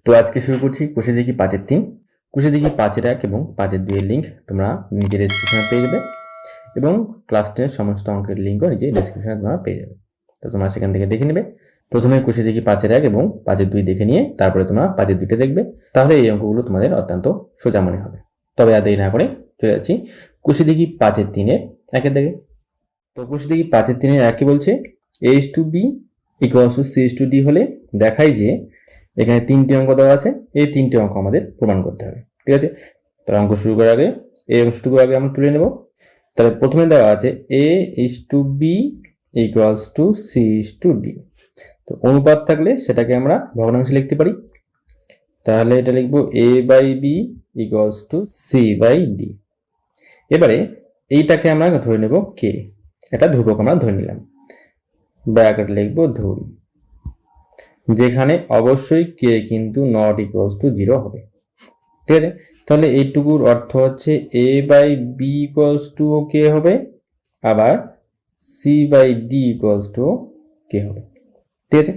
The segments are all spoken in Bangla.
তো আজকে শুরু করছি কোষে দেখি 5-3। কোষে দেখি 5-1 এবং 5-2 এর লিঙ্ক তোমরা নিজের ডেসক্রিপশনে পেয়ে যাবে এবং ক্লাস 10 সমস্ত অঙ্কের লিঙ্কও নিজের ডেসক্রিপশনে তোমরা পেয়ে যাবে। তো তোমরা সেখান থেকে দেখে নেবে। প্রথমে কোষে দেখি 5-1 এবং 5-2 দেখে নিয়ে তারপরে তোমরা 5-2টা দেখবে, তাহলে এই অঙ্কগুলো তোমাদের অত্যন্ত সোজা মনে হবে। তবে আর দেরি না করে চলে যাচ্ছি কোষে দেখি 5-3 এর 1-এর দিকে। তো কোষে দেখি 5-3 এর 1 বলছে a/b = c/d হলে দেখাই যে এখানে 3টি অঙ্ক দেওয়া আছে, এই 3টি অঙ্ক আমাদের প্রমাণ করতে হবে। ঠিক আছে, তাহলে অঙ্ক শুরু করার আগে এই অংশটুকু আগে আমরা তুলে নেব। তাহলে প্রথমে দেওয়া আছে a/b = c/d। তো অনুপাত থাকলে সেটাকে আমরা ভগ্নাংশে লিখতে পারি। তাহলে এটা লিখবো a/b = c/d। এবারে এইটাকে আমরা ধরে নেব k, এটা ধ্রুবক আমরা ধরে নিলাম, ব্র্যাকেট লিখবো ধরি, যেখানে অবশ্যই k কিন্তু not equals to 0 হবে। ঠিক আছে, তাহলে এইটুকুর অর্থ হচ্ছে a/b = k হবে, আবার c/d = k হবে। ঠিক আছে,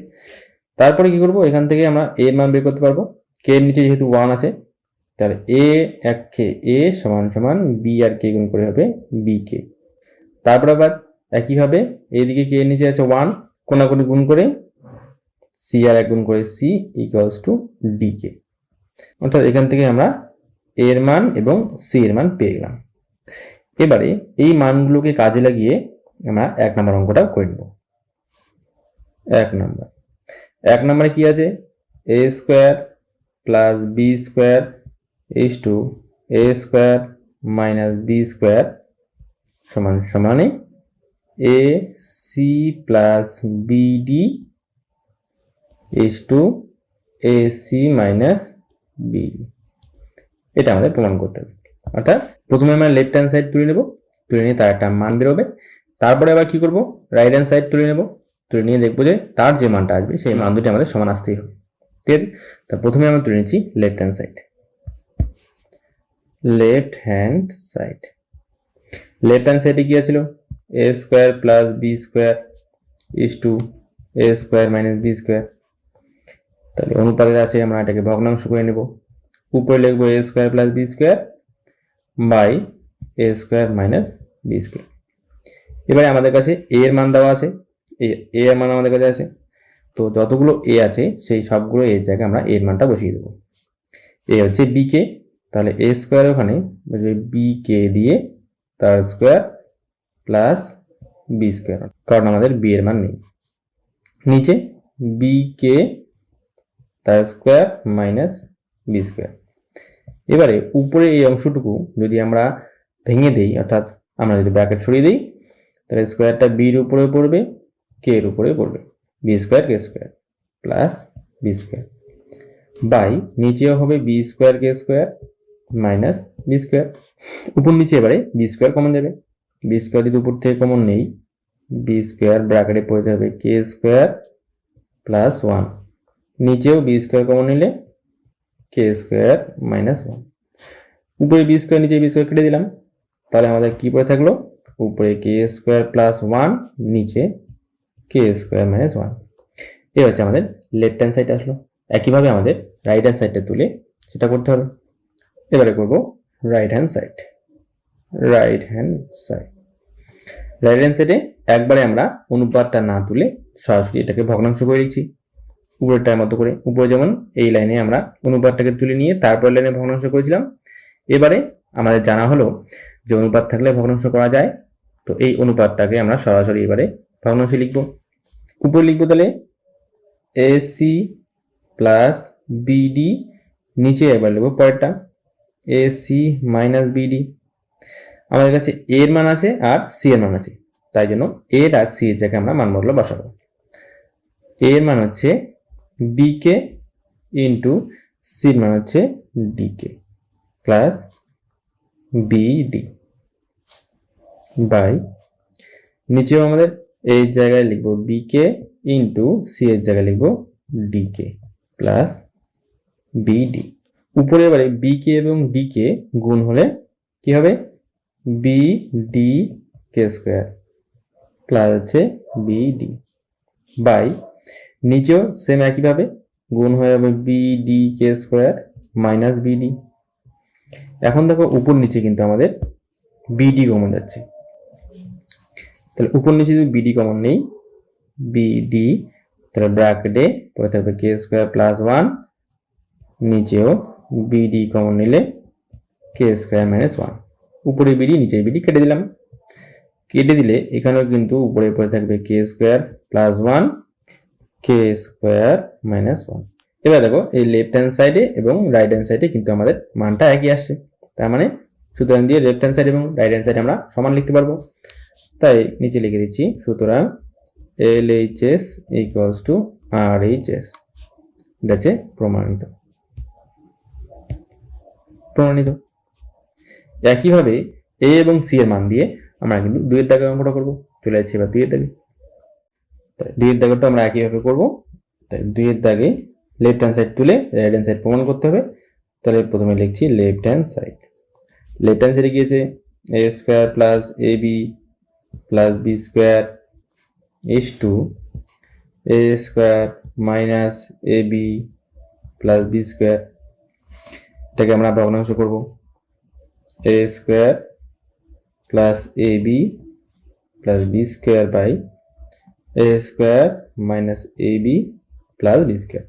তারপরে কি করব, এখান থেকে আমরা a এর মান বের করতে পারবো। k এর নিচে যেহেতু 1 আছে, তাহলে a = b আর k গুণ করে হবে bk। তারপর আবার একইভাবে এইদিকে k এর নিচে আছে 1, কোনাকুনি গুণ করে c আর 1 গুণ করে c = dk। অর্থাৎ এখান থেকে আমরা a এর মান এবং c এর মান পেয়ে গেলাম। এবারে এই মানগুলোকে কাজে লাগিয়ে আমরা 1 নম্বর অঙ্কটা করে নেব। 1 নম্বরে কি আছে, a² + b² = a² - b² সমান ac + bd = ac - bd। এটা আমাদের প্রমাণ করতে হবে। অর্থাৎ প্রথমে আমরা লেফট হ্যান্ড সাইড তুলে নেব, তুলে নিয়ে তার একটা মান বেরোবে। তারপরে আবার কি করব, রাইট হ্যান্ড সাইড তুলে নেব, তুলে নিয়ে দেখবো যে তার যে মানটা আসবে সেই মান দুটি আমাদের সমান আসতেই হবে। ঠিক আছে, তা প্রথমে আমরা তুলে নিচ্ছি left hand side. Left hand সাইডে কি আছে, a² + b² = a² - b²। তাহলে অনুপাতে আছে, আমরা এটাকে ভগ্নাংশ করে নেব। উপরে লিখবো a² + b² by a² - b²। এবারে আমাদের কাছে a এর মান দেওয়া আছে, a এর মান আমাদের কাছে আছে, তো যতগুলো a আছে সেই সবগুলো a এর জায়গায় আমরা a এর মানটা বসিয়ে দেবো। a হচ্ছে bk, তাহলে a² ওখানে bk দিয়ে তার স্কোয়ার প্লাস b², কারণ আমাদের b এর মান নেই। নিচে bk তার স্কোয়ার মাইনাস b²। এবারে উপরে এই অংশটুকু যদি আমরা ভেঙে দেই, অর্থাৎ আমরা যদি ব্র্যাকেট সরিয়ে দিই, তাহলে স্কোয়ারটা b এর উপরে পড়বে, k এর উপরে পড়বে, b² k² plus b² by নিচেও হবে b² k² মাইনাস b²। উপর নিচে এবারে b² কমন যাবে, b² যদি উপর থেকে কমন নেই, b² ব্র্যাকেটে পড়তে হবে k² প্লাস 1, নিচেও b² কমন নিলে k² - 1। উপরে b² নিচে b² কেটে দিলাম, তাহলে আমাদের কি পড়ে থাকলো, উপরে k² প্লাস 1, নিচে k² - 1। এই হচ্ছে আমাদের লেফট হ্যান্ড সাইড আসলো। একইভাবে আমাদের রাইট হ্যান্ড সাইডটা তুলে সেটা করতে হবে। এবারে করব রাইট হ্যান্ড সাইডে একবারে আমরা অনুপাতটা না তুলে সরাসরি এটাকে ভগ্নাংশ করে লিখছি উপরেরটার মতো করে। উপরে যেমন এই লাইনে আমরা অনুপাতটাকে তুলে নিয়ে তারপর লাইনে ভগ্নাংশ করেছিলাম। এবারে আমাদের জানা হলো যে অনুপাত থাকলে ভগ্নাংশ করা যায়, তো এই অনুপাতটাকে আমরা সরাসরি এবারে ভগ্নাংশে লিখব। উপরে লিখবো তাহলে ac + bd, নিচে এবার লিখবো পরেরটা ac - bd। আমাদের কাছে a এর মান আছে আর c এর মান আছে, তাই জন্য a আর c এর জায়গায় আমরা মান বদলে বসাবো। a এর মান হচ্ছে bk ইন্টু c এর মান হচ্ছে dk প্লাস bd বাই নিচেও আমাদের এই জায়গায় লিখবো bk ইন্টু c এর জায়গায় লিখবো dk প্লাস bd। উপরে এবারে bk এবং dk গুণ হলে কি হবে, bdk² প্লাস হচ্ছে bd বাই নিচেও সেম একইভাবে গুণ হয়ে যাবে বিডি কে স্কোয়ার মাইনাস বিডি। এখন দেখো উপর নিচে কিন্তু আমাদের বিডি কমন যাচ্ছে, তাহলে উপর নিচে যদি বিডি কমন নেই, বিডি, তাহলে ব্র্যাকেটে পড়ে থাকবে কে স্কোয়ার প্লাস 1, নিচেও বিডি কমন নিলে কে স্কোয়ার মাইনাস 1, উপরে বিডি নিচে বিডি কেটে দিলাম। কেটে দিলে এখানেও কিন্তু উপরে পড়ে থাকবে কে স্কোয়ার প্লাস 1 কে স্কোয়ার মাইনাস 1। এবার দেখো এই লেফট হ্যান্ড সাইডে এবং রাইট হ্যান্ড সাইডে কিন্তু আমাদের মানটা একই আসছে, তার মানে সুতরাং দিয়ে লেফট হ্যান্ড সাইড এবং রাইট হ্যান্ড সাইড আমরা সমান লিখতে পারবো। তাই নিচে লিখে দিচ্ছি, সুতরাং LHS ইকুয়ালস টু RHS, এটা হচ্ছে প্রমাণিত। একইভাবে এ এবং সি এর মান দিয়ে আমরা কিন্তু 2 এর দাগের অঙ্কটা করবো। চলে যাচ্ছি এবার 2 এর দাগে। তাই 2 এর দাগেরটা আমরা একইভাবে করবো। তাই 2 এর দাগে লেফট হ্যান্ড সাইড তুলে রাইট হ্যান্ড সাইড প্রমাণ করতে হবে। তাহলে প্রথমে লিখছি left hand side. Left hand সাইডে গিয়েছে a square plus ab plus b square is to a square minus ab plus b square. এটাকে আমরা ভগ্নাংশ করব, a square plus ab plus b square by a square minus ab plus b square.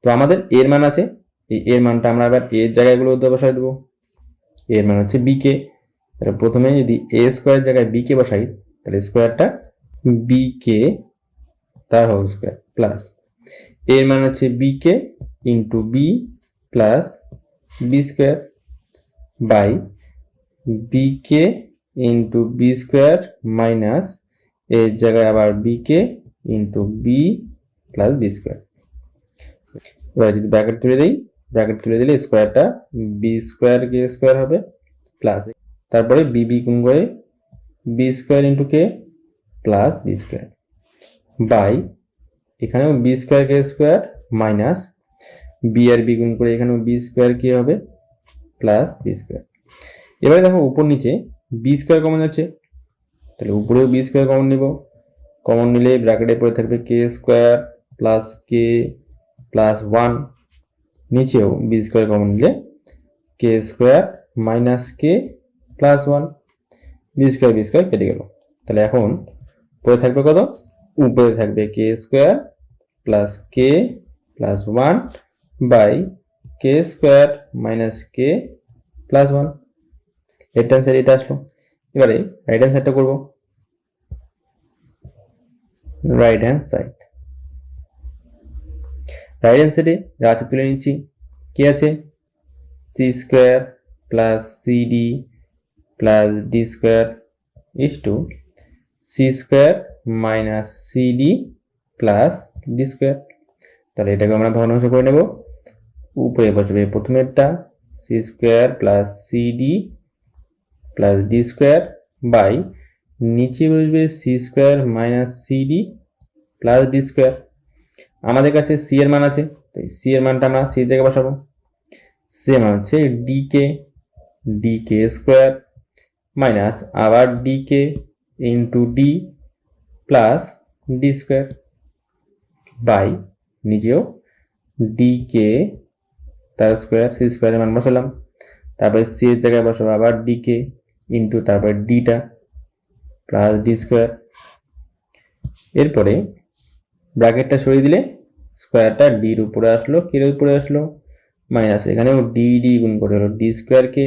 তো আমাদের এর মান আছে, এই এর মানটা আমরা আবার এর জায়গাগুলো বসাই দেবো। এর মান হচ্ছে b কে, তাহলে প্রথমে যদি a স্কোয়ার জায়গায় b কে বসাই, তাহলে স্কোয়ারটা b কে তার হোল স্কোয়ার প্লাস এর মান হচ্ছে b k into b plus b square by b k into b square minus এর জায়গায় আবার b k into b plus b square. এবার যদি ব্র্যাকেট তুলে দিই, ব্র্যাকেট তুলে দিলে স্কোয়ারটা b স্কোয়ার কে স্কোয়ার হবে প্লাস তারপরে b গুণ করে b square into K plus b square by এখানেও b স্কোয়ার কে স্কোয়ার মাইনাস b আর b গুণ করে এখানেও b স্কোয়ার কে হবে প্লাস b স্কোয়ার। এবারে দেখো উপর নিচে b স্কোয়ার কমন যাচ্ছে, তাহলে উপরেও b স্কোয়ার কমন নিব। কমন নিলে ব্র্যাকেটে পড়ে থাকবে k square plus k plus 1, নিচেও b স্কোয়ার কমন নিলে k square minus k plus 1, b square কেটে গেল। তাহলে এখন পড়ে থাকবে কত? উপরে থাকবে k square plus k plus 1 by k square minus k plus 1। Left hand side এটা আসলো। এবারে রাইট হ্যান্ড সাইডটা করবো। Right hand side, right hand সাইডে যা আছে তুলে নিচ্ছি। কি আছে? C square plus cd plus D square is to c square minus cd plus D square. তাহলে এটাকে আমরা ভগ্নাংশ করে নেব। উপরে বসবে প্রথমেরটা c square plus cd plus D square by নিচে বসবে c square minus cd plus D square. আমাদের কাছে সি এর মান আছে, তাই সি এর মানটা আমরা সি এর জায়গায় বসাবো। সি এর মান হচ্ছে ডি কে স্কোয়ার মাইনাস আবার D K into D plus D square by নিজেও ডি কে তার স্কোয়ার, সি স্কোয়ারের মান বসালাম। তারপরে সি এর জায়গায় বসাবো আবার ডি কে ইন্টু তারপরে ডিটা প্লাস ডি স্কোয়ার। এরপরে ব্র্যাকেটটা সরিয়ে দিলে স্কোয়ারটা ডির উপরে আসলো, কে এর উপরে আসলো মাইনাস এখানেও ডি গুণ করে হলো D square k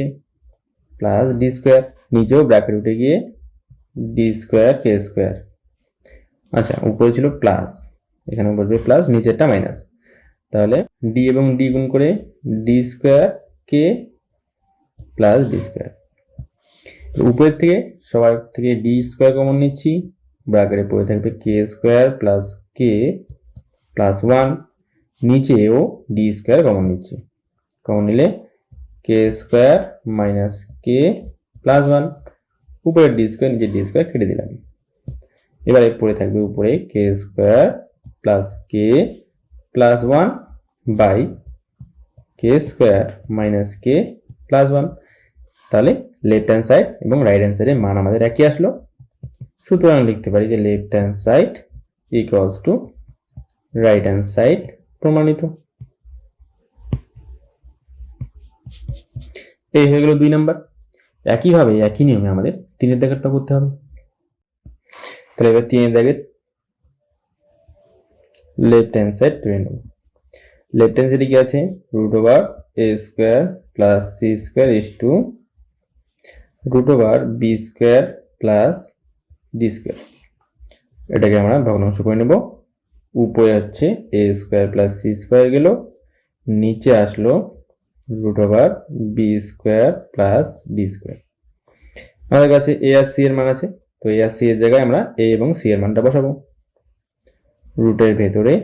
plus D square. নিচেও ব্র্যাকেট উঠে গিয়ে ডি স্কোয়ার কে স্কোয়ার। আচ্ছা, উপরে ছিল প্লাস, এখানে বসবে প্লাস, নিচেরটা মাইনাস। তাহলে ডি এবং ডি গুণ করে D square k plus D square. উপরের থেকে সবার থেকে ডি স্কোয়ার কমন নিচ্ছি, ব্র্যাকেটে পড়ে থাকবে k square plus k plus 1, নিচেও ডি স্কোয়ার কমন নিচ্ছি। কমন নিলে k square minus k plus 1, উপরের ডি স্কোয়ার নিচে ডি স্কোয়ার কেটে দিলাম। এবারে পড়ে থাকবে উপরে k square plus k plus 1 by k square minus k plus 1। তাহলে লেফট হ্যান্ড সাইড এবং রাইট হ্যান্ড সাইডের মান আমাদের একই আসলো। সুতরাং লিখতে পারি যে left hand side equals to right hand side প্রমাণিত। এই হয়ে গেল 2 নাম্বার। একইভাবে একই নিয়মে আমাদের 3-এর দাগেরটা করতে হবে। তাহলে এবার 3-এর দাগের লেফট হ্যান্ড সাইড ধরে নেব। লেফট হ্যান্ড সাইডে কি আছে, root over A square plus C square is to root over B square plus D square. এটাকে আমরা ভগ্নাংশ করে নেব। উপরে হচ্ছে A square plus C square গেল, নিচে আসলো root over B square plus D square. আমাদের কাছে এ আর সি এর মান আছে, তো এ আর সি এর জায়গায় আমরা এ এবং সি এর মানটা বসাবো। রুটের ভেতরে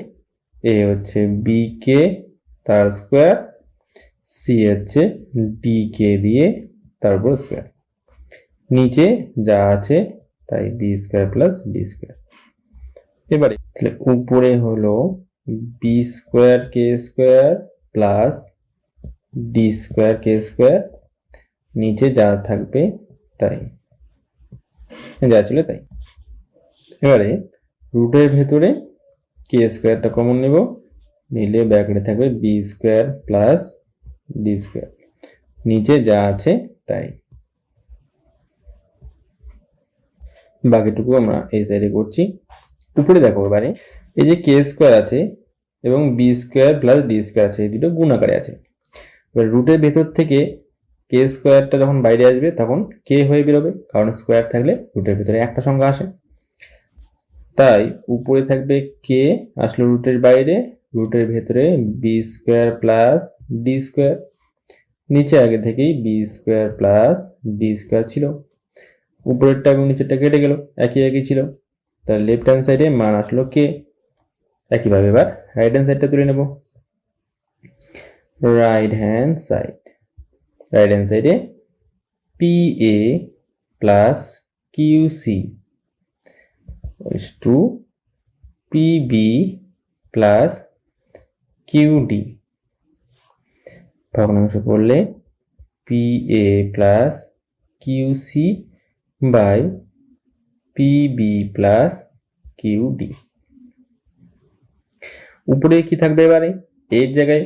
এ হচ্ছে বি কে তার স্কোয়ার, সি হচ্ছে ডি কে দিয়ে তার উপর স্কোয়ার, নিচে যা আছে তাই B square plus D square. এবারে তাহলে উপরে হলো বি স্কোয়ার কে স্কোয়ার প্লাস ডি স্কোয়ার কে স্কোয়ার, নিচে যা থাকবে তাই, যা ছিল তাই। এবারে রুটের ভেতরে কে স্কোয়ারটা কমন নেব, নিলে ব্র্যাকেটে থাকবে B square plus D square, নিচে যা আছে তাই। বাকিটুকু আমরা এই সাইডে করছি। উপরে দেখো এবারে এই যে কে স্কোয়ার আছে এবং B square plus D square আছে, এই দুটো গুণ আকারে আছে। এবার রুটের ভেতর থেকে কে স্কোয়ারটা যখন বাইরে আসবে তখন কে হয়ে বেরোবে, কারণ স্কোয়ার থাকলে রুটের ভেতরে একটা সংখ্যা আসে। তাই উপরে থাকবে কে, আসলো রুটের বাইরে, রুটের ভেতরে B square plus D square, নিচে আগে থেকেই B square plus D square ছিল, উপরেরটা এবং নিচেরটা কেটে গেল, একই একই ছিল। তাহলে লেফট হ্যান্ড সাইডে মান আসলো কে। একইভাবে এবার রাইট হ্যান্ড সাইডটা তুলে নেব। রাইট হ্যান্ড সাইডে P A plus Q C is to PB plus QD। ভগ্নাংশ করলে PA plus QC by PB plus QD। উপরে কি থাকবে এবারে, এর জায়গায়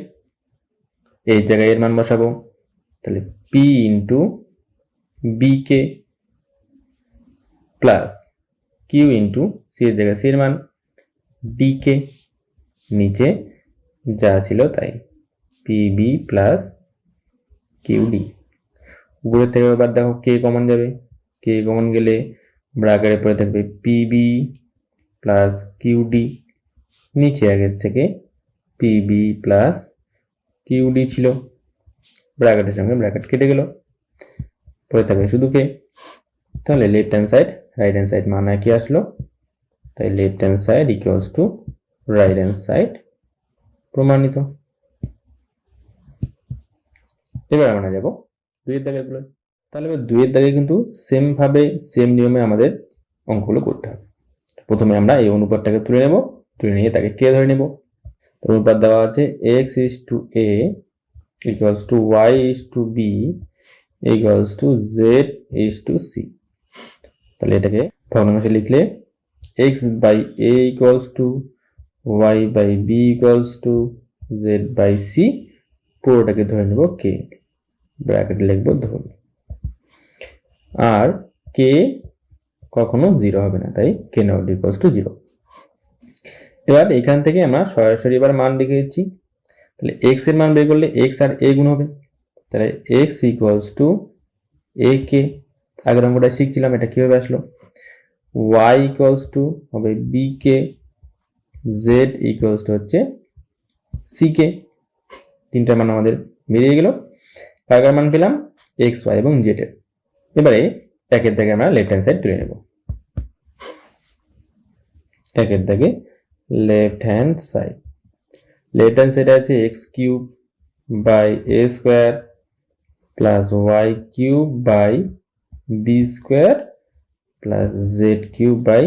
এর মান বসাবো। তাহলে P into BK plus Q into C এর জায়গায় সি এর মান ডিকে, নিচে যা ছিল তাই পিবি প্লাস কিউডি। উপরের থেকে এবার দেখো কে কমন যাবে, কে কমন গেলে ব্র্যাকেটের পরে থাকবে পিবি প্লাস কিউডি, নিচে আগের থেকে পিবি প্লাস কিউডি ছিল, ব্র্যাকেটের সঙ্গে ব্র্যাকেট কেটে গেল, পরে থাকবে শুধু কে। তাহলে left hand side right hand side মান একই আসলো, তাই left hand side equals to right hand side প্রমাণিত। এবার আমরা যাব 2-এর দাগের গুলো। তাহলে এবার 2-এর দাগে কিন্তু সেম ভাবে সেম নিয়মে আমাদের অঙ্কগুলো করতে হবে। প্রথমে আমরা এই অনুপাতটাকে তুলে নেব, তুলে নিয়ে তাকে কে ধরে নেব। অনুপাত দেওয়া আছে x is to a equals to y is to b equals to z is to c। তাহলে এটাকে ভগ্নাংশে লিখলে x by a equals to y by b equals to z by c, পুরোটাকে ধরে নেব k, ব্র্যাকেট লিখবো ধরুন। আর k কখনো 0 হবে না, তাই k not equals to 0। এবার এখান থেকে আমরা সরাসরি এবার মান লিখে দিচ্ছি। তাহলে x এর মান বের করলে x আর a গুণ হবে, তাহলে x equals to a k, আগের অঙ্কটা শিখছিলাম এটা কিভাবে আসলো। y equals to হবে b k, z equals to হচ্ছে c k, তিনটা মান আমাদের বেরিয়ে গেল। কার মান পেলাম, x y এবং z এর। এবারে একের দাগে আমরা লেফট হ্যান্ড সাইড তুলে নেব। একের দাগে লেফট হ্যান্ড সাইডে আছে x cube by a square plus y cube by b square plus z cube by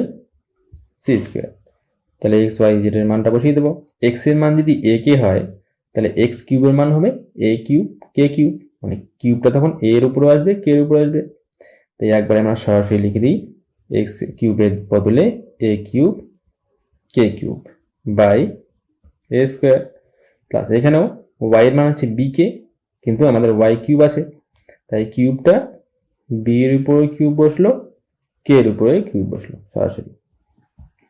c square. তাহলে x y z এর মানটা বসিয়ে দেবো। x এর মান যদি a কে হয় তাহলে x কিউবের মান হবে a কিউব k কিউব, মানে কিউবটা তখন a এর উপরে আসবে, k এর উপরে আসবে। তাই একবারে আমরা সরাসরি লিখে দিই x কিউবের বদলে a cube k cube by a square plus এখানেও y এর মান হচ্ছে bk, কিন্তু আমাদের ওয়াই কিউব আছে, তাই কিউবটা বি এর উপরে কিউব বসলো, কে এর উপরে কিউব বসলো সরাসরি,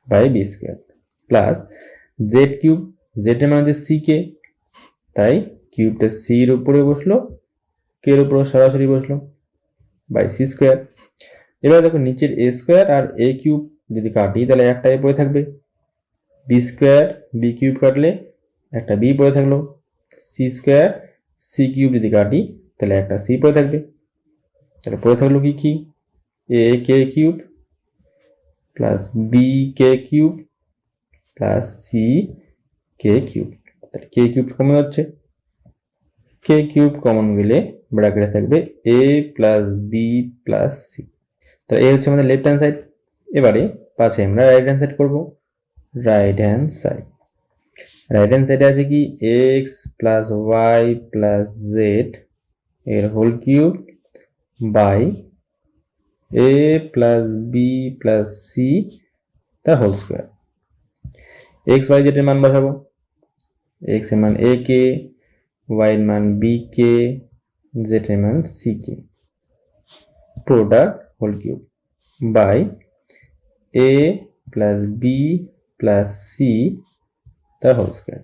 by B square, plus Z cube, Z এর মানে হচ্ছে সি কে, তাই কিউবটা সি এর উপরে বসলো, কে এর উপরে সরাসরি বসলো, বাই সি স্কোয়ার। এবার দেখো নিচের এ স্কোয়ার আর এ কিউব যদি কাটি তাহলে একটা এ পড়ে থাকবে, বি স্কোয়ার বি কিউব কাটলে একটা বি পড়ে থাকলো, সি স্কোয়ার সি কিউব যদি কাটি তাহলে একটা সি পড়ে থাকবে, তাহলে পড়ে থাকলো কি কি, এ কে কিউব প্লাস বি কে cube plus C K cube, তাহলে কে কিউব কমন হচ্ছে, কে কিউব কমন গেলে ব্র্যাকেটে থাকবে a plus b plus C, তাহলে এই হচ্ছে আমাদের লেফট হ্যান্ড সাইড। এবারে পাশে আমরা রাইট হ্যান্ড সাইড করবো, right hand side, right hand সাইডে আছে কি x plus y plus z এর whole cube by a plus b plus c তার whole square. X y z এর মান বসাবো, এক্স এর মান এ কে, ওয়াই এর মান বি কে, জেড এর মান সি কে, পুরোটার whole cube by a plus b plus c তার হোল স্কোয়ার।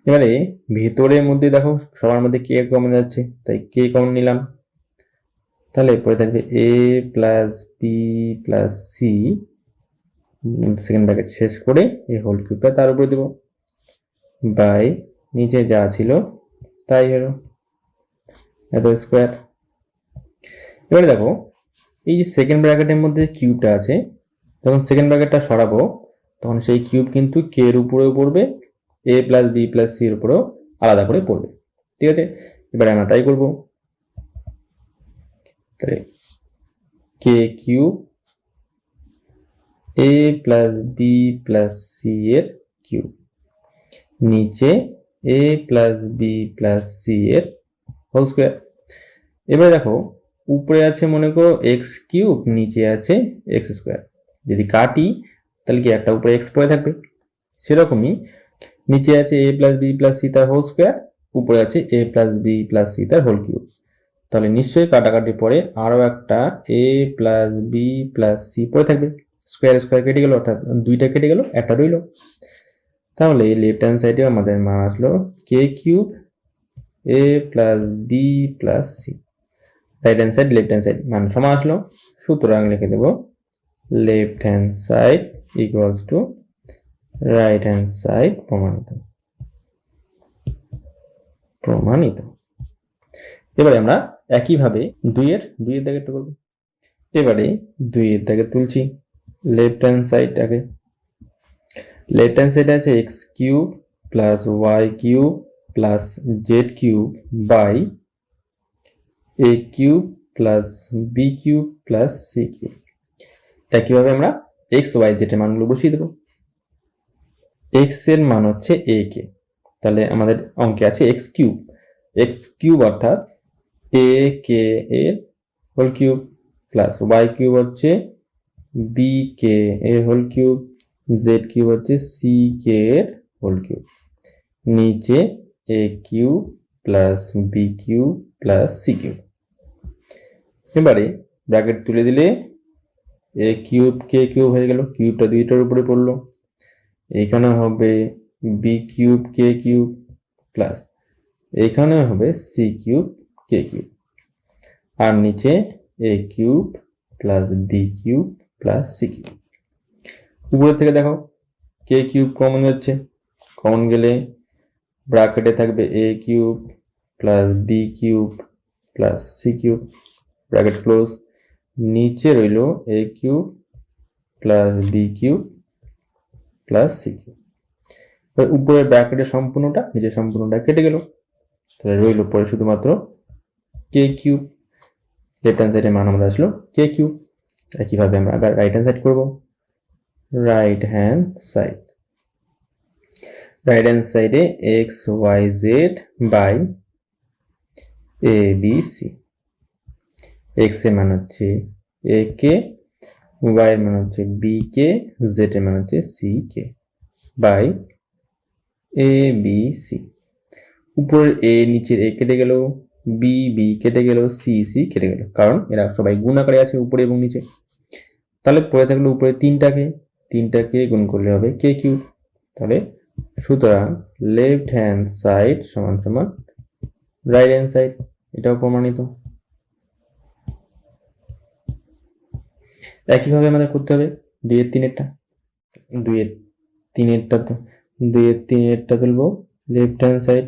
এবারে ভিতরের মধ্যে দেখো সবার মধ্যে কে কমন যাচ্ছে, তাই কে কমন নিলাম, তাহলে পরে থাকবে a plus b plus c, second bracket শেষ করে এই হোল কিউবটা তার উপরে দেব, বাই নিচে যা ছিল তাই হলো এত স্কোয়ার। এবারে দেখো এই যে সেকেন্ড ব্র্যাকেটের মধ্যে কিউবটা আছে, যখন সেকেন্ড ব্র্যাকেটটা সরাবো তখন সেই কিউব কিন্তু কে এর উপরেও পড়বে, এ প্লাস বি প্লাস সি এর উপরেও আলাদা করে পড়বে, ঠিক আছে। এবারে আমরা তাই করবো, তাহলে কে cube a plus b plus c এর কিউব, নিচে এ প্লাস বি প্লাস সি এর হোল স্কোয়ার। এবারে দেখো উপরে আছে মনে করো এক্স কিউব, নিচে আছে এক্স স্কোয়ার, যদি কাটি তাহলে কি একটা উপরে এক্স পড়ে থাকবে, সেরকমই নিচে আছে এ প্লাস বি প্লাস সি তার হোল স্কোয়ার, উপরে আছে এ প্লাস বি প্লাস সি তার হোল কিউব, তাহলে নিশ্চয়ই কাটাকাটি পরে আরো একটা এ প্লাস বি প্লাস সি পড়ে থাকবে, স্কোয়ার স্কোয়ার কেটে গেল, অর্থাৎ দুইটা কেটে গেল একটা রইল, তাহলে লেফট হ্যান্ড সাইডে আমাদের মান আসলো k cube a plus b plus c, right hand side left hand side মান সমান আসলো, সুতরাং লিখে দেব left hand side equals to right hand side প্রমাণিত, প্রমাণিত। এবারে আমরা একইভাবে দুইয়ের দাগেরটা করবো, এবারে দুইয়ের দাগে তুলছি লেফট হ্যান্ড সাইডটাকে, লেফট হ্যান্ড সাইডে আছে X cube plus Y cube plus Z cube by A cube plus B cube plus C cube. একইভাবে আমরা এক্স ওয়াই জেড এর মানগুলো বসিয়ে দেবো, এক্স এর মান হচ্ছে এ কে, তাহলে আমাদের অঙ্কে আছে এক্স কিউব অর্থাৎ এ কে এর whole cube plus Y cube হচ্ছে বি কে এর হোল কিউব, জেড কিউব হচ্ছে সি কে এর হোল কিউব, নিচে a cube plus B cube plus C cube. এবারে ব্র্যাকেট তুলে দিলে এ কিউব কে কিউব হয়ে গেল, কিউবটা দুইটার উপরে পড়লো, এখানে হবে b cube k cube plus এখানে হবে সি কিউব কে কিউব, আর নিচে a cube plus B cube plus C cube. উপরের থেকে দেখো কে কিউব কমন হচ্ছে, কমন গেলে ব্র্যাকেটে থাকবে a cube plus B cube plus C cube, bracket close, নিচে রইল a cube plus B cube plus C cube. উপরের ব্র্যাকেটের সম্পূর্ণটা নিচের সম্পূর্ণটা কেটে গেল, তাহলে রইল পরে শুধুমাত্র কে কিউব, লেফট হ্যান্ড সাইডের মান আমরা আসলো কে কিউব। একইভাবে আমরা আবার রাইট হ্যান্ড সাইড করবো, right hand side, right hand সাইডে x y z by A B c, x এর মান হচ্ছে এ কে, ওয়াই এর মান হচ্ছে বি কে, জেড এর মান হচ্ছে C K by A B C. উপরের এ নিচের এ কেটে গেল, বি বি কেটে গেল, সি সি কেটে গেল, কারণ এরা সবাই গুণ আকারে আছে উপরে এবং নিচে। তাহলে পড়ে থাকলো উপরে তিনটাকে গুণ করলে হবে কে কিউ। তাহলে সুতরাং লেফট হ্যান্ড সাইড সমান সমান রাইট হ্যান্ড সাইড, এটাও প্রমাণিত। একইভাবে আমাদের করতে হবে 2 এর 3-এরটা। 2 এর 3-এরটা তুলবো left hand side.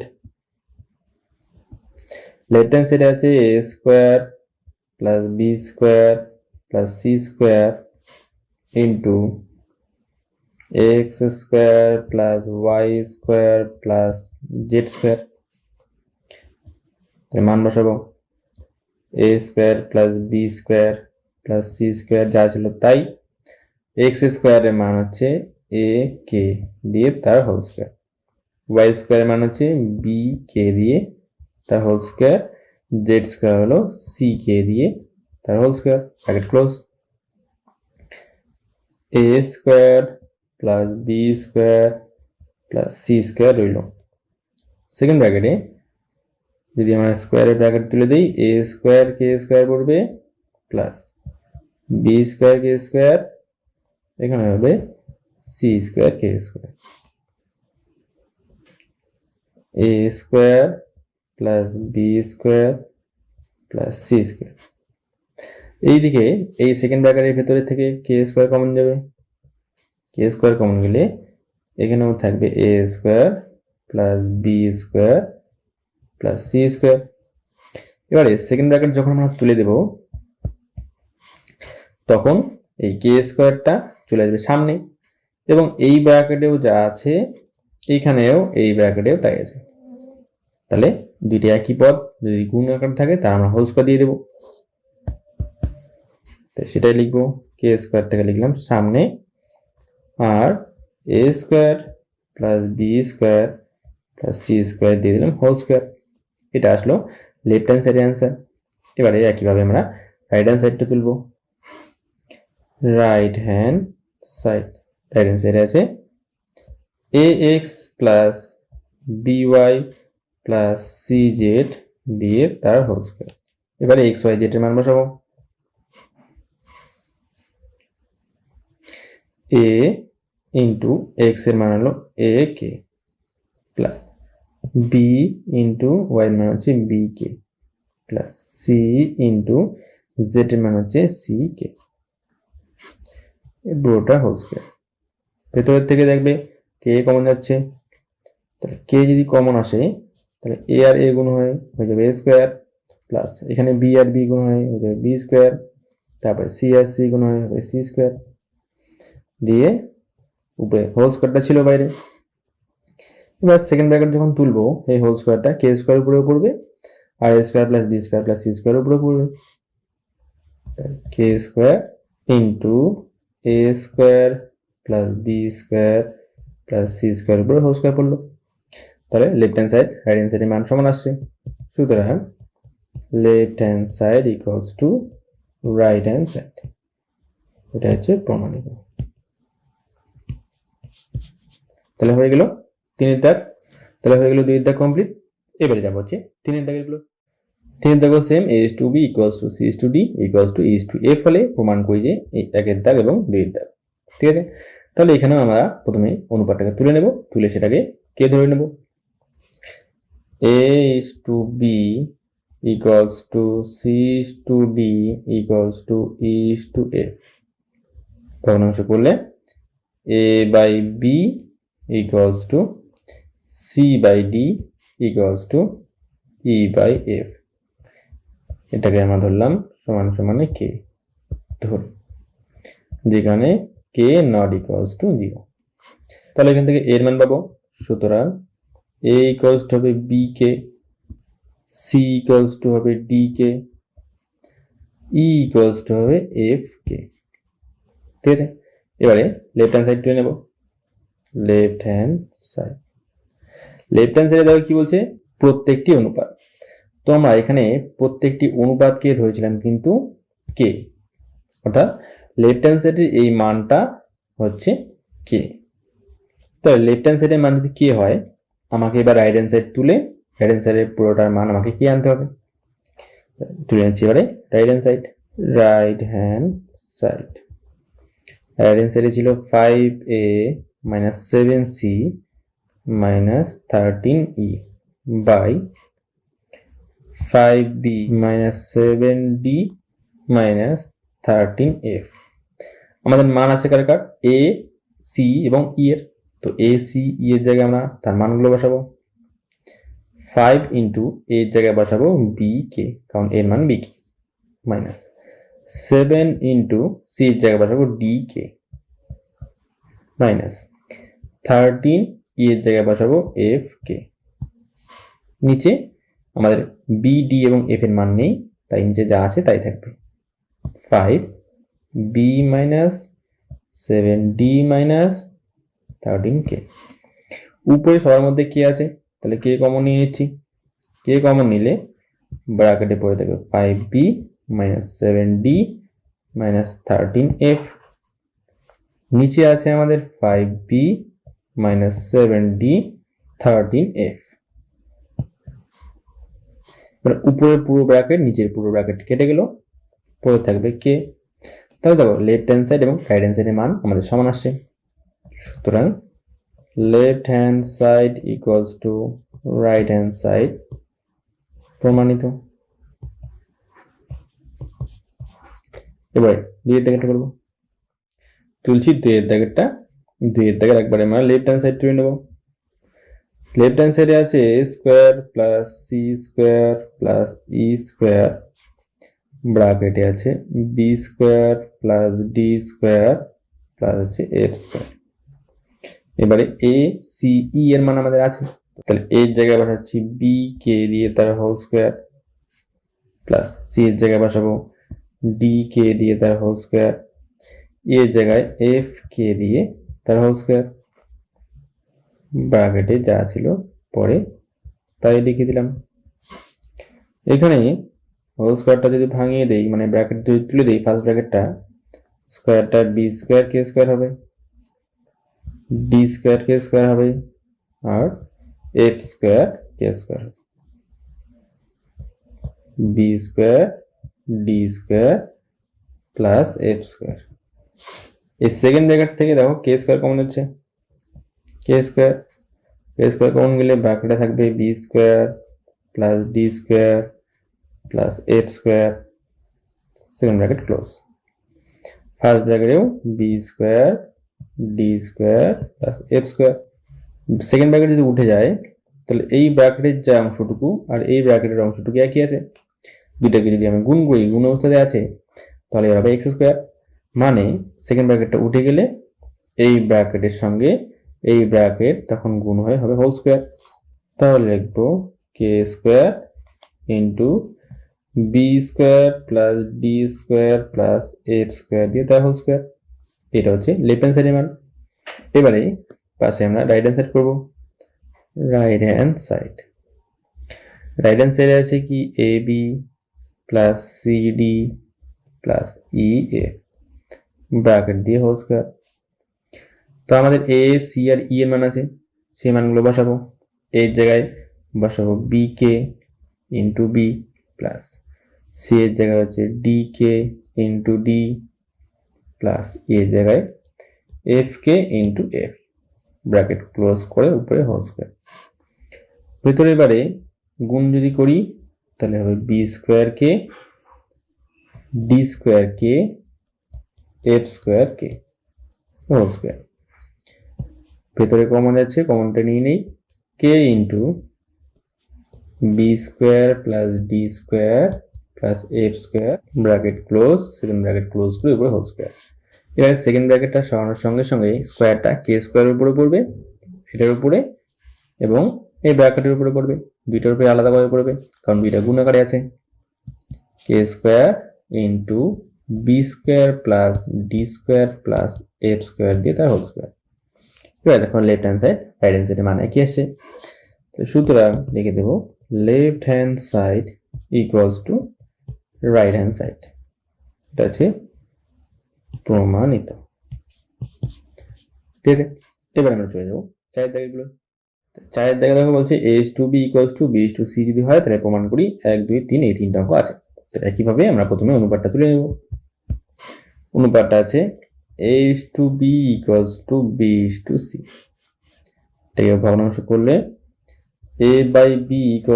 Left hand সাইডে আছে a square plus b square plus C square into x square plus y square plus z square. মান বসাবো a square plus b square plus C square যা ছিল তাই, এক্স স্কোয়ারের মান হচ্ছে এ কে দিয়ে তার হোল স্কোয়ার, ওয়াই স্কোয়ারের মান হচ্ছে বি কে দিয়ে তার হোল স্কোয়ার, জেড স্কোয়ার হলো সি কে দিয়ে তার whole square, bracket close. A square plus b square plus C square রইল। সেকেন্ড ব্র্যাকেটে যদি আমরা স্কোয়ারের ব্র্যাকেট তুলে দিই, এ স্কোয়ার কে স্কোয়ার পড়বে প্লাস বি স্কোয়ার কে স্কোয়ার, এখানে হবে c square K square, a square plus b square plus C square. এইদিকে এই সেকেন্ড ব্র্যাকেটের ভেতরে থেকে কে স্কোয়ার কমন যাবে, কে স্কোয়ার কমন গেলে এখানেও থাকবে a square plus b square plus C square. এবারে সেকেন্ড ব্র্যাকেট যখন আমরা তুলে দেব তখন এই কে স্কোয়ারটা চলে আসবে সামনে, এবং এই ব্র্যাকেটেও যা আছে এইখানেও এই ব্র্যাকেটেও তাই আছে। তাহলে দুইটি একই পদ যদি গুণ আকার থাকে তার আমরা হোল স্কোয়ার দিয়ে দেবো, তাই সেটাই লিখবো। কে স্কোয়ারটাকে লিখলাম সামনে, আর a square plus b square plus C square দিয়ে দিলাম হোল স্কোয়ার। এটা আসলো লেফট হ্যান্ড সাইডের অ্যান্সার। এবারে একইভাবে আমরা রাইট হ্যান্ড সাইডটা তুলব। রাইট হ্যান্ড সাইডে আছে a x plus b y plus c z দিয়ে তার হোল স্কোয়ার। এবারে এক্স ওয়াই জেড এর মান বসাবো। এ ইন্টু এক্স এর মান হলো a k plus b into y এর মান হচ্ছে B k plus c into z এর মান হচ্ছে সি কে, পুরোটা হোল স্কোয়ার। ভেতরের থেকে দেখবে কে কমন যাচ্ছে, তাহলে কে যদি কমন আসে তাহলে এ আর এ গুণ হয়ে যাবে এ স্কোয়ার, প্লাস এখানে বি আর বি গুণ হয়ে যাবে বি স্কোয়ার, তারপরে সি আর সি গুণ হয়ে হবে সি স্কোয়ার, দিয়ে উপরে হোল স্কোয়ারটা ছিল বাইরে। এবার সেকেন্ড ব্র্যাকেট যখন তুলবো এই হোল স্কোয়ারটা কে স্কোয়ার উপরেও পড়বে আর a square plus b square plus C square উপরে পড়বে, কে square into a square plus b square plus C square উপরে হোল স্কোয়ার পড়লো। তাহলে left hand side right hand সাইডের মান সমান আসছে। সুতরাং left hand side equals to right hand side, এটা হচ্ছে প্রমাণিত। তাহলে হয়ে গেল 3 দাগ, তাহলে হয়ে গেল 2 দাগ কমপ্লিট। এবারে যাবো হচ্ছে 3 দাগের গুলো। 3 দাগও same, a is to b equals to c is to d equals to e is to f হলে প্রমাণ করি যে এই 1 দাগ এবং 2 দাগ। ঠিক আছে, তাহলে এখানেও আমরা প্রথমে অনুপাতটাকে তুলে নেব, তুলে সেটাকে কে ধরে নেব। A is to b equals to c is to d equals to e is to f. ভগ্নাংশ করলে a by b equals to c by d equals to e by f। এটাকে আমরা ধরলাম সমান সমানে k, ধর যেখানে k not equals to 0। তাহলে এখান থেকে এর মান পাবো। সুতরাং a equals to হবে bk, c equals to হবে dk, e equals to হবে fk। ঠিক আছে, এবারে লেফট হ্যান্ড সাইড তুলে নেব। লেফট হ্যান্ড সাইডে দেখো কি বলছে, প্রত্যেকটি অনুপাত। তো আমরা এখানে প্রত্যেকটি অনুপাতকে ধরেছিলাম কিন্তু কে, অর্থাৎ লেফট হ্যান্ড সাইডের এই মানটা হচ্ছে কে। তো লেফট হ্যান্ড সাইডের মান যদি কে হয়, আমাকে এবার রাইট হ্যান্ড সাইড তুলে রাইট হ্যান্ড সাইডের পুরোটার মান আমাকে কি আনতে হবে, তুলে নিচ্ছি এবারে right hand side. Right hand side, right hand সাইডে ছিল 5a minus 7c minus 13e by 5b minus 7d minus 13f। আমাদের মান আছে কার কার, a c এবং e এর, তো a c e এর জায়গায় আমরা তার মানগুলো বসাবো। 5 ইন্টু a এর জায়গায় বসাবো b কে, কারণ এর মান b কে, মাইনাস 7 ইন্টু c এর জায়গায় বসাবো d কে, মাইনাস 13 e এর জায়গায় বসাবো f কে। নিচে আমাদের b d এবং f এর মান নেই, তাই নিচে যা আছে তাই থাকবে, 5b minus 7d minus 13k। উপরে সবার মধ্যে কে আছে, তাহলে কে কমন নিয়ে নিচ্ছি, কে কমন নিলে ব্র্যাকেটে পড়ে থাকবে 5b minus 7d minus 13f। নিচে আছে আমাদের 5b minus 7d 13f। উপরের পুরো ব্র্যাকেট নিচের পুরো ব্র্যাকেট কেটে গেল, পড়ে থাকবে কে। তাহলে দেখো লেফট হ্যান্ড সাইড এবং রাইট হ্যান্ড সাইডের মান আমাদের সমান আসছে, সুতরাং left hand side equals to right hand side প্রমাণিত। এবারে দুইয়ের দাগেরটা করবো, তুলছি দুইয়ের দাগেরটা, দুইয়ের দাগের একবারে আমরা লেফট হ্যান্ড সাইড তুলে নেব। লেফট হ্যান্ড সাইডে আছে a square plus C square plus e square, ব্র্যাকেটে আছে b square plus D square plus হচ্ছে এফ স্কোয়ার। এবারে a c e এর মান আমাদের আছে, তাহলে a এর জায়গায় বসাচ্ছি b কে দিয়ে তার হোল স্কোয়ার প্লাস c এর জায়গায় বসাবো d কে দিয়ে তার হোল স্কোয়ার, e এর জায়গায় f কে দিয়ে তার হোল স্কোয়ার, ব্র্যাকেটে যা ছিল পরে তাই লিখে দিলাম। এখানে হোল স্কোয়ারটা যদি ভাঙিয়ে দেই, মানে ব্র্যাকেট যদি তুলে দেই, ফার্স্ট ব্র্যাকেটটা স্কোয়ারটা বি স্কোয়ার কে স্কোয়ার হবে, ডি স্কোয়ার কে স্কোয়ার হবে, আর এফ স্কোয়ার কে স্কোয়ার হবে, B square D square plus F square. এই সেকেন্ড ব্র্যাকেট থেকে দেখো কে স্কোয়ার কমন হচ্ছে, কে স্কোয়ার কমন গেলে ব্র্যাকেটে থাকবে B square plus D square plus F square, second bracket close. First ব্র্যাকেটেও b square D square plus F square. Second bracket যদি উঠে যায়, তাহলে এই ব্র্যাকেটের যে অংশটুকু আর এই ব্র্যাকেটের অংশটুকু একই আছে, দুটাকে যদি আমি গুণ করি, গুণ অবস্থাতে আছে, তাহলে এর হবে এক্স স্কোয়ার। মানে সেকেন্ড ব্র্যাকেটটা উঠে গেলে এই ব্র্যাকেটের সঙ্গে এই ব্র্যাকেট তখন গুণ হয়ে হবে হোল স্কোয়ার। তাহলে লিখবো k square into b square plus D square plus F square দিয়ে তার হোল স্কোয়ার। এটা হচ্ছে লেফট হ্যান্ড সাইডের মান। এবারে পাশে আমরা রাইট হ্যান্ড সাইড করবো। Right hand side, right hand সাইডে আছে কি a b plus c d plus e f, bracket দিয়ে হোল স্কোয়ার। তো আমাদের এ সি আর ই এর মান আছে, সেই মানগুলো বসাবো। এর জায়গায় বসাবো বি কে ইন্টু বি প্লাস সি এর জায়গায় হচ্ছে D K into D plus এর জায়গায় এফ কে ইন্টু এফ, ব্র্যাকেট ক্লোজ করে উপরে হোল স্কোয়ার। ভেতরে এবারে গুণ যদি করি তাহলে হবে B square k d square k f square k whole square. ভেতরে কমন যাচ্ছে, কমনটা নিয়ে নেই, k into b square plus D square plus F square, bracket close, second bracket close করে উপরে হোল স্কোয়ার। এবার সেকেন্ড ব্র্যাকেটটা সরানোর সঙ্গে সঙ্গে স্কোয়ারটা কে স্কোয়ারের উপরে পড়বে, এটার উপরে এবং এই ব্র্যাকেটের উপরে পড়বে, দুইটার উপরে আলাদাভাবে পড়বে কারণ দুইটা গুণ আকারে আছে। K square into b square plus D square plus F square দিয়ে তার হোল স্কোয়ার। এবার দেখো left hand side right hand সাইডের মান কি আসছে, তো সুতরাং লিখে দেবো left hand side equals to right hand side. এটা হচ্ছে প্রমাণিত। ঠিক আছে, এবার আমরা চলে যাবো চায়ের দাগেগুলো। 4 জায়গায় দেখো বলছে a/b = b/c যদি হয় তাহলে প্রমাণ করি 1 2 3 এই তিনটা অঙ্ক আছে। তো একইভাবে আমরা প্রথমে অনুপাতটা তুলে নেব। অনুপাতটা আছে a/b = b/c। এটাকে ভগ্নাংশ করলে a/b =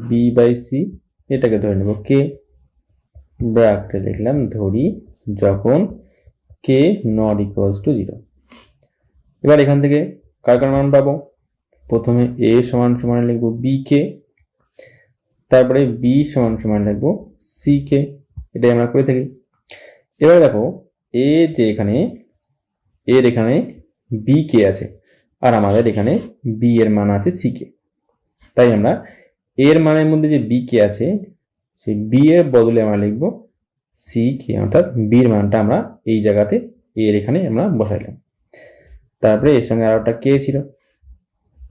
b/c, এটাকে ধরে নেব k, ব্র্যাকেটে লিখলাম ধরি যখন k ≠ 0। এবার এখান থেকে কার কার মান পাবো? প্রথমে a সমান লিখব bk, তারপরে b সমান লিখব ck, এটাই আমরা করে থাকি। এবার দেখো a যে এখানে এর এখানে bk আছে আর আমাদের এখানে b এর মান আছে ck, তাই আমরা এর মানের মধ্যে যে bk আছে সেই b এর বদলে আমরা লিখব ck, অর্থাৎ b এর মানটা আমরা এই জায়গাতে এর এখানে আমরা বসাইলাম। তারপরে এর সঙ্গে আর একটা k ছিল,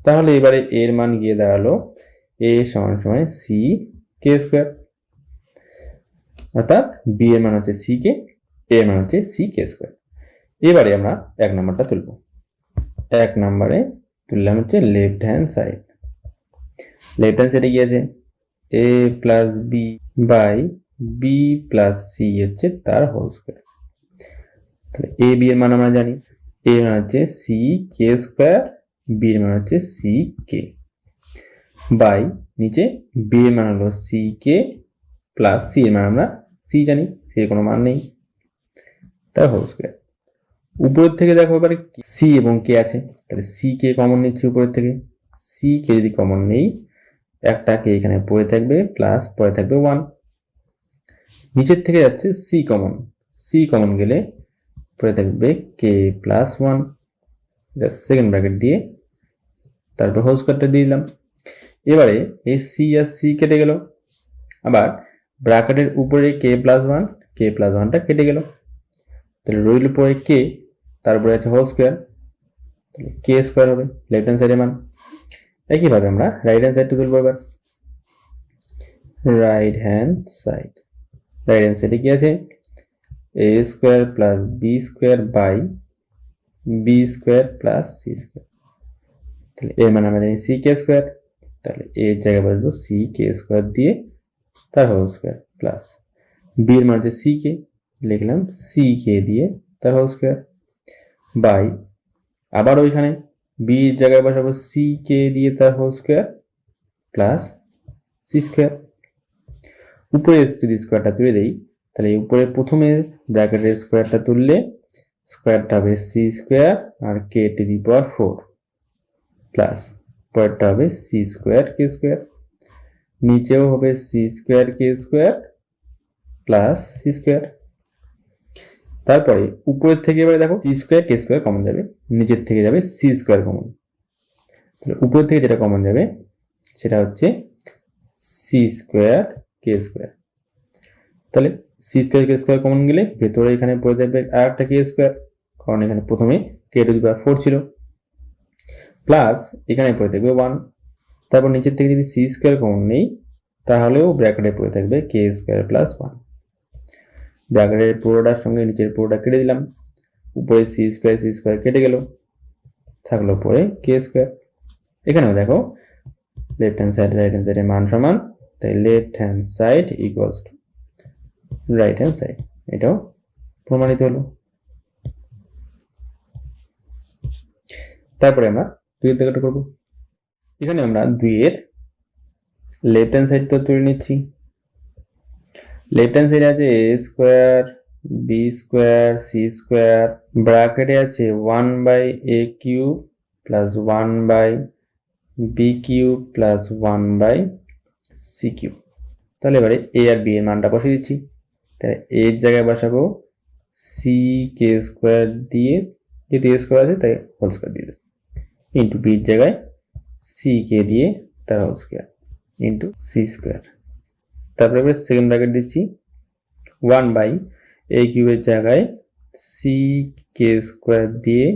তাহলে এবারে এর মান গিয়ে দাঁড়ালো a = ck², অর্থাৎ b এর মান হচ্ছে ck, a এর মান হচ্ছে ck²। এবারে আমরা 1 নম্বরটা তুলব। 1 নম্বরে তুললাম হচ্ছে left hand side. Left hand সাইডে কি আছে a + b/b + c হচ্ছে তার হোল স্কয়ার। তাহলে a b এর মান আমরা জানি, a এর মান হচ্ছে ck², b এর মান হচ্ছে ck, বাই নিচে b এর মান হলো ck প্লাস c এর মান আমরা c জানি, c এর কোনো মান নেই, তার হোল স্কয়ার। উপরের থেকে দেখো এবারে c এবং k আছে, তাহলে c কে কমন নিচ্ছি উপরের থেকে, c কে যদি কমন নেই একটা k এখানে পড়ে থাকবে প্লাস পড়ে থাকবে 1, নিচের থেকে যাচ্ছে c কমন গেলে পড়ে থাকবে k + 1, এটা সেকেন্ড ব্র্যাকেট দিয়ে তারপর হোল স্কয়ারটা দিয়ে দিলাম। এবারে এই c আর c কেটে গেল, আবার ব্র্যাকেটের উপরে k + 1টা কেটে গেল, তাহলে রইল পরে k, তারপরে আছে হোল স্কয়ার, তাহলে k² হবে লেফট হ্যান্ড সাইডের মান। একইভাবে আমরা রাইট হ্যান্ড সাইডটা তুলব। এবার রাইট হ্যান্ড সাইডে কি আছে a² + b² + c², তাহলে এর মান আমরা জানি ck², তাহলে এর জায়গায় বসবো ck² দিয়ে তার হোল স্কয়ার প্লাস b এর মান হচ্ছে ck, লিখলাম ck দিয়ে তার হোল স্কয়ার, বাই আবার ওইখানে b এর জায়গায় বসাবো ck দিয়ে তার হোল স্কয়ার প্লাস c²। উপরে যদি স্কয়ারটা তুলে দেই তাহলে উপরে প্রথমে ব্র্যাকেটের স্কয়ারটা তুললে স্কয়ারটা হবে c² আর k⁴ প্লাস পরেরটা হবে c² k², নিচেও হবে c² k² প্লাস c²। তারপরে উপরের থেকে এবারে দেখো c² k² কমন যাবে, নিচের থেকে যাবে c² কমন, তাহলে উপরের থেকে যেটা কমন যাবে সেটা হচ্ছে c² k², তাহলে c² k² কমন গেলে ভেতরে এখানে পড়ে যাবে আর একটা k², কারণ এখানে প্রথমে k⁴ ছিল, প্লাস এখানে পড়ে থাকবে 1, তারপর নিচের থেকে যদি c² কমন নেই তাহলেও ব্র্যাকেটে পড়ে থাকবে k² + 1, ব্র্যাকেটের পুরোটার সঙ্গে নিচের পুরোটা কেটে দিলাম, উপরে c² কেটে গেল, থাকলো পরে k²। এখানেও দেখো left hand side right hand সাইডের মান সমান, তাই left hand side = right hand side, এটাও প্রমাণিত হলো। তারপরে আমরা 2 এর দাগটা করব। এখানে আমরা 2 এর লেফট হ্যান্ড সাইড তো তুলে নিচ্ছি। লেফট হ্যান্ড সাইডে আছে a² b² c², ব্র্যাকেটে আছে 1/a³ + 1/b³ + 1/c³। তাহলে এবারে a আর b এর মানটা বসিয়ে দিচ্ছি, তাহলে a এর জায়গায় বসাবো ck² দিয়ে, যেহেতু a² আছে তাই হোল স্কয়ার দিয়ে দেব, ইন্টু b এর জায়গায় ck দিয়ে তার হোল স্কয়ার ইন্টু c²। তারপরে এবার সেকেন্ড ব্র্যাকেট দিচ্ছি 1/a³ এর জায়গায় ck² দিয়ে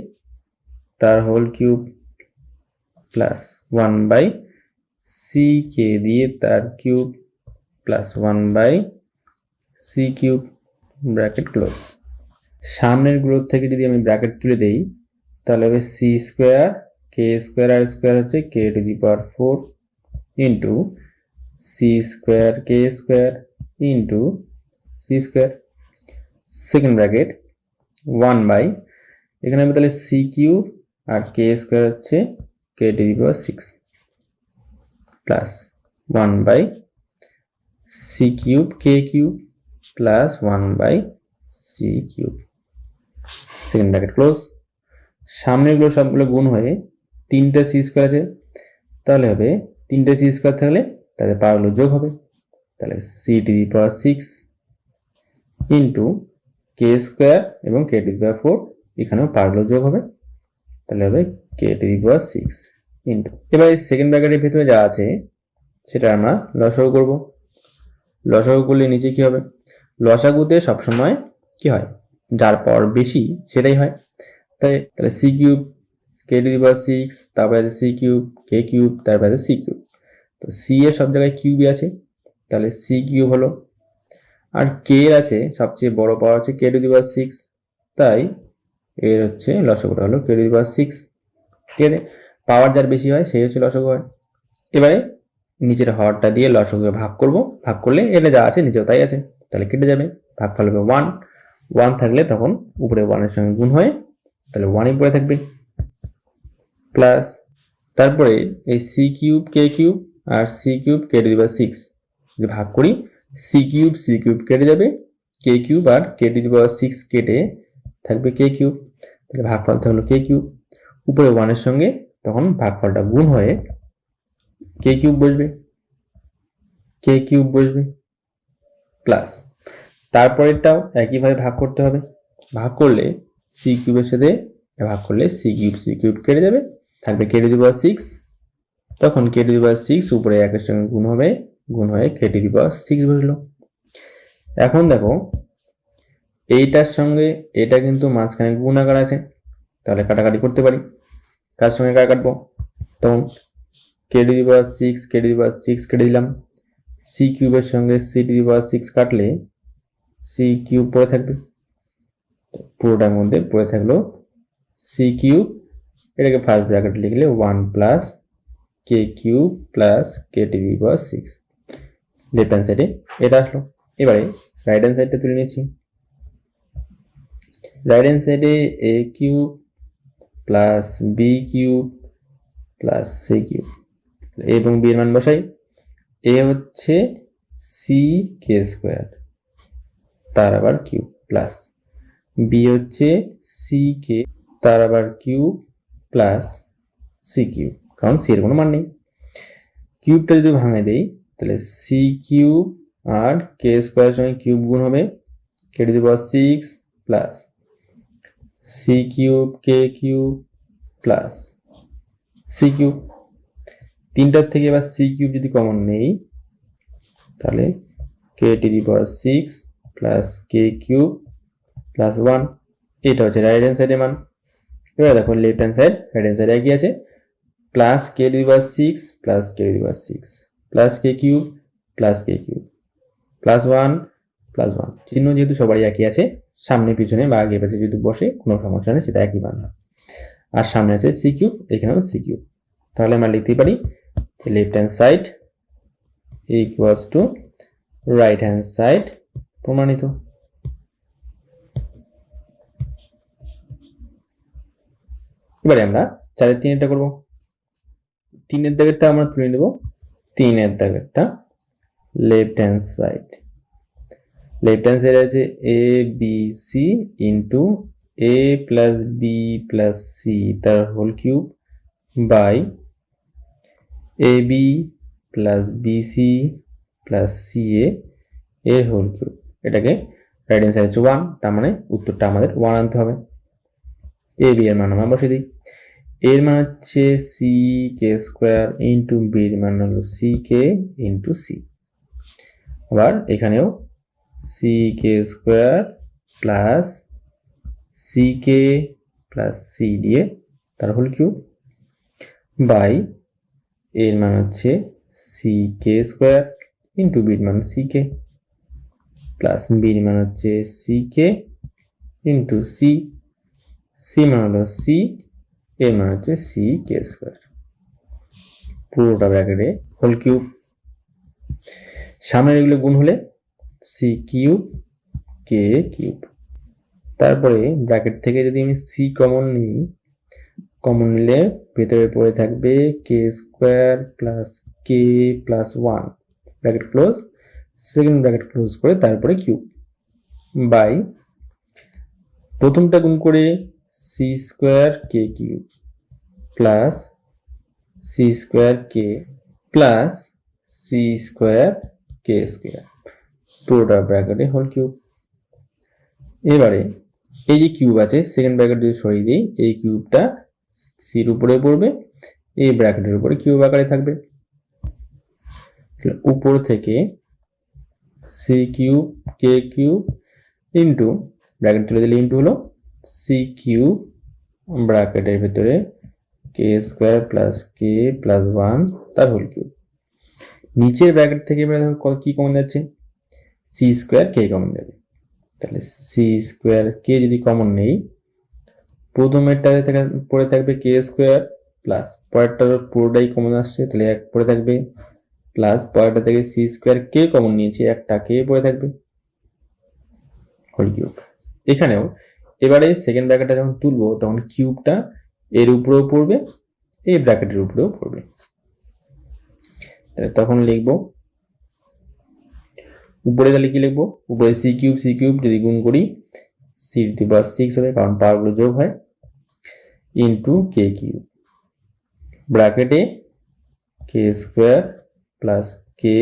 তার হোল কিউব প্লাস 1/ck দিয়ে তার cube plus 1/c³ bracket close. সামনের গুলোর থেকে যদি আমি ব্র্যাকেট তুলে দেই তাহলে হবে c² কে স্কোয়ার আর স্কোয়ার হচ্ছে k to the power 4 into c square K square into c square, second bracket 1 by, এখানে হবে তাহলে সি কিউব আর কে স্কোয়ার হচ্ছে k to the power 6 plus 1 by c cube k cube plus 1 by c cube, second bracket close. সামনেগুলো সবগুলো গুণ হয়ে 3টে সি স্কোয়ার আছে, তাহলে হবে 3টে সি স্কোয়ার থাকলে তাদের পাওয়ারগুলো যোগ হবে, তাহলে C to the power 6 into K square এবং কে টু দি পাওয়ার 4, এখানেও পাওয়ারগুলো যোগ হবে, তাহলে হবে k to the power 6 into, এবার এই সেকেন্ড ব্র্যাকেটের ভিতরে যা আছে সেটা আমরা লসাগু করব। লসাগু করলে নিচে কি হবে, লসাগুতে সবসময় কি হয়, যার পাওয়ার বেশি সেটাই হয়, তাহলে c cube k to the power 6, তারপরে আছে সি কিউব কে কিউব, তারপরে আছে সি কিউব, তো সি এর সব জায়গায় কিউবই আছে, তাহলে সি কিউব হলো, আর কে এর আছে সবচেয়ে বড় পাওয়ার হচ্ছে কে টু দি পাওয়ার 6, তাই এর হচ্ছে লসাগুটা হলো কে টু দি পাওয়ার 6, ঠিক আছে, পাওয়ার যার বেশি হয় সেই হচ্ছে লসাগু হয়। এবারে নিচের হরটা দিয়ে লসাগুকে ভাগ করব, ভাগ করলে এটা যা আছে নিচেও তাই আছে, তাহলে কেটে যাবে, ভাগফল হবে 1, 1 থাকলে তখন উপরে 1 এর সঙ্গে গুণ হয়ে তাহলে 1ই পড়ে থাকবে, প্লাস তারপরে এই সি কিউব কে কিউব আর c cube k to the power 6 যদি ভাগ করি, সি কিউব কেটে যাবে, কে কিউব আর কে টু দি পাওয়ার 6 কেটে থাকবে কে কিউব, তাহলে ভাগফল থাকলো কে কিউব, উপরে 1 এর সঙ্গে তখন ভাগফলটা গুণ হয়ে কে কিউব বসবে, প্লাস তারপরেরটাও একইভাবে ভাগ করতে হবে, ভাগ করলে সি কিউবের সাথে ভাগ করলে সি কিউব কেটে যাবে, থাকবে কে টু দি পাওয়ার 6, তখন কে টু দি পাওয়ার 6 উপরে 1 এর সঙ্গে গুণ হবে, গুণ হয়ে কে টু দি পাওয়ার 6 বসলো। এখন দেখো এইটার সঙ্গে এটা কিন্তু মাঝখানে গুণ আকার আছে, তাহলে কাটাকাটি করতে পারি, কার সঙ্গে কার কাটবো, তখন কে টু দি পাওয়ার 6 কেটে দিলাম, সি কিউবের সঙ্গে সি টু দি পাওয়ার 6 কাটলে সি কিউব পড়ে থাকবে, পুরোটার মধ্যে পড়ে থাকলো সি কিউব, এটাকে ফার্স্ট ব্র্যাকেট লিখলে 1 plus k cube plus k to the power 6, left hand সাইডে এটা আসলো। এবারে রাইট হ্যান্ড সাইডটা তুলে নিচ্ছি, রাইট হ্যান্ড সাইডে a cube plus B cube plus C cube, a এবং বি এর মান বসাই, এ হচ্ছে সি কে স্কোয়ার তার আবার কিউব প্লাস বি হচ্ছে সি কে তার আবার কিউব প্লাস সি কিউব, কারণ সি এর কোনো মান নেই, কিউবটা যদি ভাঙে দেই তাহলে সি কিউব আর কে স্কোয়ারের সঙ্গে কিউব গুণ হবে k to the power 6 plus C cube k cube plus C cube, তিনটার থেকে এবার সি কিউব যদি কমন নেই তাহলে k to the power 6 plus k cube plus 1, এটা হচ্ছে রাইট হ্যান্ড সাইডের মান। এবার দেখো left hand side right hand সাইডে একই আছে, plus k to the power 6 plus k to the power 6 plus k cube plus k cube plus 1 plus 1, চিহ্ন যেহেতু সবারই একই আছে, সামনে পিছনে বা আগে পাশে যদি বসে কোনো সমস্যা নেই, সেটা একই মান হয়। আর সামনে আছে সি কিউব, এখানেও সি কিউব, তাহলে আমরা লিখতে পারি left hand side equals to right hand side প্রমাণিত। এবারে আমরা 4 3 করবো, 3 দাগেরটা আমরা তুলে নেব, 3 দাগেরটা left hand side, left hand side আছে a B c into a plus b plus c তার whole cube by A b plus b c plus c এর হোল কিউব, এটাকে রাইট হ্যান্ড সাইড হচ্ছে 1, তার মানে উত্তরটা আমাদের 1 আনতে হবে। এ বি এর মান আমরা বসে দিই, এর মান হচ্ছে সি কে স্কোয়ার ইন্টু বির মান হলো সি কে ইন্টু সি, আবার এখানেও C K square plus C K plus C দিয়ে তার হোল কিউব বাই এর মান হচ্ছে সি কে স্কোয়ার ইন্টু বির মান সি কে প্লাস বির মান হচ্ছে C K into C, C মান হলো সি এর মান হচ্ছে সি কে স্কোয়ার, পুরোটা ব্র্যাকেটে হোল কিউব। সামনের এগুলো গুণ হলে সি কিউব কে কিউব। তারপরে ব্র্যাকেট থেকে যদি আমি সি কমন নিই, কমন নিলে ভেতরে পড়ে থাকবে k square plus k plus 1, bracket close, second bracket close করে তারপরে কিউব বাই প্রথমটা গুণ করে c square k cube plus C square k plus C square কে স্কোয়ার, পুরোটা ব্র্যাকেটে হোল কিউব। এবারে এই যে কিউব আছে সেকেন্ড ব্র্যাকেট যদি সরিয়ে দিই, এই কিউবটা সির উপরে পড়বে, এই ব্র্যাকেটের উপরে কিউব আকারে থাকবে। উপর থেকে C cube k cube into bracket তুলে দিলে ইন্টু হলো সি কিউব ব্র্যাকেটের ভেতরে কে স্কোয়ার প্লাস কে প্লাস 1 তার হোল কিউব। নিচের ব্র্যাকেট থেকে কি কমন যাচ্ছে, সি স্কোয়ার কে কমন যাবে, তাহলে সি স্কোয়ার কে যদি কমন নেই, প্রথমেরটাতে পড়ে থাকবে কে স্কোয়ার প্লাস পরেরটার পুরোটাই কমন আসছে, তাহলে এক পড়ে থাকবে প্লাস পরেরটা থেকে সি স্কোয়ার কে কমন নিয়েছি, একটা কে পড়ে থাকবে হোল কিউব। এখানেও এবারে সেকেন্ড ব্র্যাকেটটা যখন তুলবো তখন কিউবটা এর উপরেও পড়বে, এই ব্র্যাকেটের উপরেও পড়বে, তখন লিখবো উপরে, তাহলে কি লিখবো, উপরে সি কিউব যদি গুণ করি সি টু দি পাওয়ার 6 হবে, কারণ পাওয়ারগুলো যোগ হয়, ইন্টু কে কিউব ব্র্যাকেটে কে স্কোয়ার প্লাস কে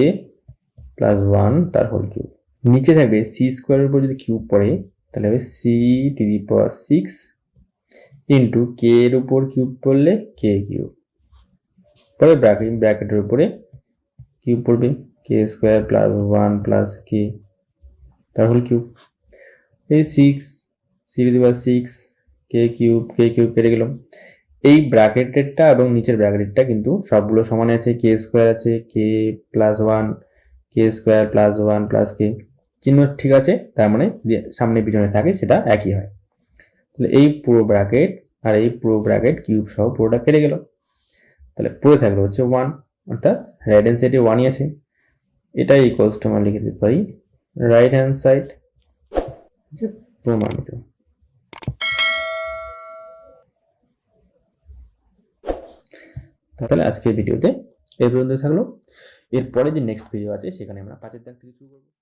প্লাস 1 তার হোল কিউব। নিচে থাকবে সি স্কোয়ারের উপর যদি কিউব পড়ে তাহলে হবে c to the power 6 into k এর উপর কিউব পড়লে কে কিউব, পরে ব্র্যাকেটের উপরে কিউব পড়বে কে স্কোয়ার প্লাস 1 প্লাস কে তার হোল কিউব। এই 6 C to the power 6 K cube কেটে গেল। এই ব্র্যাকেটেরটা এবং নিচের ব্র্যাকেটেরটা কিন্তু সবগুলো সমানে আছে, কে স্কোয়ার আছে, কে প্লাস 1 কে স্কোয়ার প্লাস 1 প্লাস কে, চিহ্ন ঠিক আছে, তার মানে সামনে পিছনে থাকে সেটা একই হয়। তাহলে এই পুরো ব্র্যাকেট আর এই পুরো ব্র্যাকেট কিউব সহ পুরোটা কেটে গেল, তাহলে পুরো থাকলো হচ্ছে 1, অর্থাৎ রাইট হ্যান্ড সাইডে 1ই আছে। এটাই ইকুয়ালস টু আমরা লিখে দিতে পারি রাইট হ্যান্ড সাইড প্রমাণিত। তাহলে আজকের ভিডিওতে এই পর্যন্ত থাকলো। এরপরে যে নেক্সট ভিডিও আছে সেখানে আমরা 5 দাগ থেকে শুরু করবো।